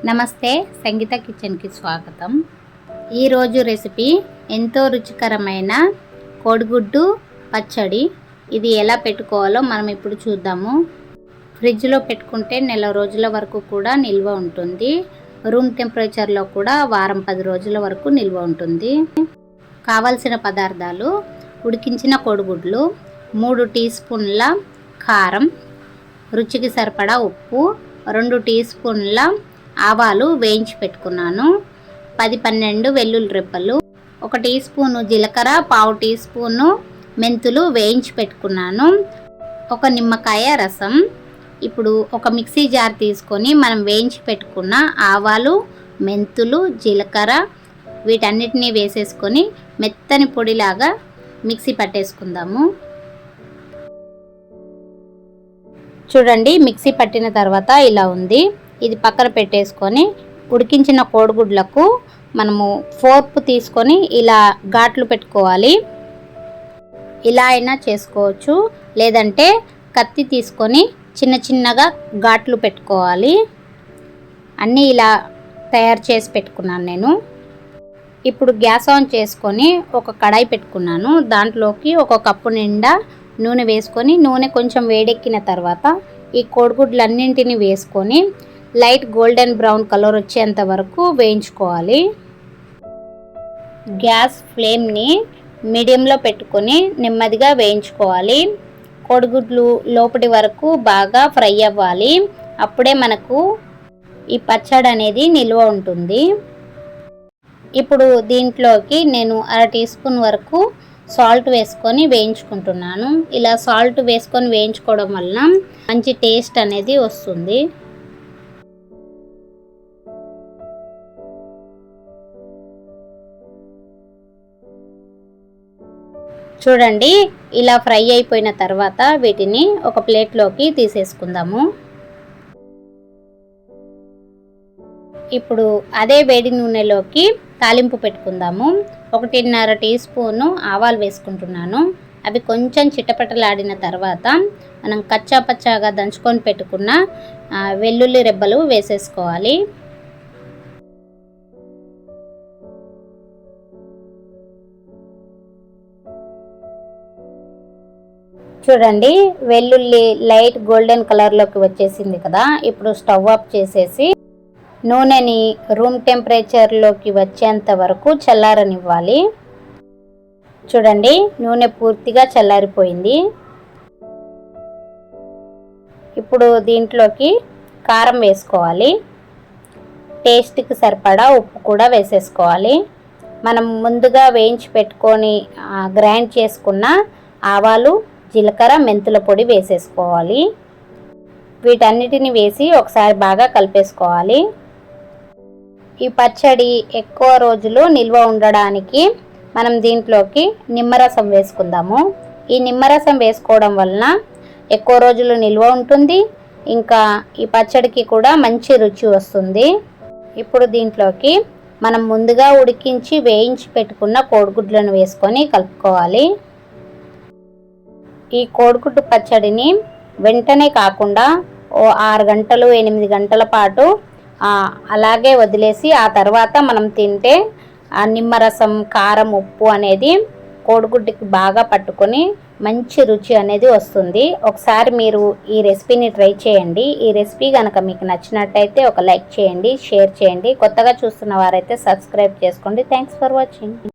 నమస్తే, సంగీత కిచెన్కి స్వాగతం. ఈరోజు రెసిపీ ఎంతో రుచికరమైన కోడిగుడ్డు పచ్చడి. ఇది ఎలా పెట్టుకోవాలో మనం ఇప్పుడు చూద్దాము. ఫ్రిడ్జ్లో పెట్టుకుంటే నెల రోజుల వరకు కూడా నిల్వ ఉంటుంది. రూమ్ టెంపరేచర్లో కూడా వారం 10 రోజుల వరకు నిల్వ ఉంటుంది. కావలసిన పదార్థాలు: ఉడికించిన కోడిగుడ్లు, 3 టీ స్పూన్ల కారం, రుచికి సరిపడా ఉప్పు, 2 టీ స్పూన్ల ఆవాలు వేయించి పెట్టుకున్నాను, 10-12 వెల్లుల్లి రెబ్బలు, 1 టీ స్పూను జీలకర్ర, 1/2 టీ స్పూను మెంతులు వేయించి పెట్టుకున్నాను, 1 నిమ్మకాయ రసం. ఇప్పుడు ఒక మిక్సీ జార్ తీసుకొని మనం వేయించి పెట్టుకున్న ఆవాలు, మెంతులు, జీలకర్ర వీటన్నిటినీ వేసేసుకొని మెత్తని పొడిలాగా మిక్సీ పట్టేసుకుందాము. చూడండి, మిక్సీ పట్టిన తర్వాత ఇలా ఉంది. ఇది పక్కన పెట్టేసుకొని ఉడికించిన కోడిగుడ్లకు మనము ఫోర్క్ తీసుకొని ఇలా ఘాట్లు పెట్టుకోవాలి. ఇలా అయినా చేసుకోవచ్చు, లేదంటే కత్తి తీసుకొని చిన్న చిన్నగా ఘాట్లు పెట్టుకోవాలి. అన్నీ ఇలా తయారు చేసి పెట్టుకున్నాను నేను. ఇప్పుడు గ్యాస్ ఆన్ చేసుకొని ఒక కడాయి పెట్టుకున్నాను. దాంట్లోకి 1 కప్పు నిండా నూనె వేసుకొని, నూనె కొంచెం వేడెక్కిన తర్వాత ఈ కోడిగుడ్లన్నింటినీ వేసుకొని లైట్ గోల్డెన్ బ్రౌన్ కలర్ వచ్చేంత వరకు వేయించుకోవాలి. గ్యాస్ ఫ్లేమ్ని మీడియంలో పెట్టుకొని నెమ్మదిగా వేయించుకోవాలి. కోడిగుడ్లు లోపటి వరకు బాగా ఫ్రై అవ్వాలి. అప్పుడే మనకు ఈ పచ్చడి అనేది నిల్వ ఉంటుంది. ఇప్పుడు దీంట్లోకి నేను 1/2 టీ స్పూన్ వరకు సాల్ట్ వేసుకొని వేయించుకుంటున్నాను. ఇలా సాల్ట్ వేసుకొని వేయించుకోవడం వలన మంచి టేస్ట్ అనేది వస్తుంది. చూడండి, ఇలా ఫ్రై అయిపోయిన తర్వాత వీటిని ఒక ప్లేట్లోకి తీసేసుకుందాము. ఇప్పుడు అదే వేడి నూనెలోకి తాలింపు పెట్టుకుందాము. 1.5 టీ స్పూను ఆవాలు వేసుకుంటున్నాను. అవి కొంచెం చిటపటలాడిన తర్వాత మనం కచ్చా పచ్చాగా దంచుకొని పెట్టుకున్న వెల్లుల్లి రెబ్బలు వేసేసుకోవాలి. చూడండి, వెల్లుల్లి లైట్ గోల్డెన్ కలర్లోకి వచ్చేసింది కదా. ఇప్పుడు స్టవ్ ఆఫ్ చేసేసి నూనెని రూమ్ టెంపరేచర్లోకి వచ్చేంత వరకు చల్లారనివ్వాలి. చూడండి, నూనె పూర్తిగా చల్లారిపోయింది. ఇప్పుడు దీంట్లోకి కారం వేసుకోవాలి. టేస్ట్కి సరిపడా ఉప్పు కూడా వేసేసుకోవాలి. మనం ముందుగా వేయించి పెట్టుకొని గ్రైండ్ చేసుకున్న ఆవాలు, జీలకర్ర, మెంతుల పొడి వేసేసుకోవాలి. వీటన్నిటిని వేసి ఒకసారి బాగా కలిపేసుకోవాలి. ఈ పచ్చడి ఎక్కువ రోజులు నిల్వ ఉండడానికి మనం దీంట్లోకి నిమ్మరసం వేసుకుందాము. ఈ నిమ్మరసం వేసుకోవడం వలన ఎక్కువ రోజులు నిల్వ ఉంటుంది. ఇంకా ఈ పచ్చడికి కూడా మంచి రుచి వస్తుంది. ఇప్పుడు దీంట్లోకి మనం ముందుగా ఉడికించి వేయించి పెట్టుకున్న కోడిగుడ్లను వేసుకొని కలుపుకోవాలి. ఈ కోడిగుడ్డు పచ్చడిని వెంటనే కాకుండా 6 గంటలు 8 గంటల పాటు అలాగే వదిలేసి ఆ తర్వాత మనం తింటే ఆ నిమ్మరసం, కారం, ఉప్పు అనేది కోడిగుడ్డుకి బాగా పట్టుకొని మంచి రుచి అనేది వస్తుంది. ఒకసారి మీరు ఈ రెసిపీని ట్రై చేయండి. ఈ రెసిపీ కనుక మీకు నచ్చినట్టయితే ఒక లైక్ చేయండి, షేర్ చేయండి. కొత్తగా చూస్తున్న వారైతే సబ్స్క్రైబ్ చేసుకోండి. Thanks for watching.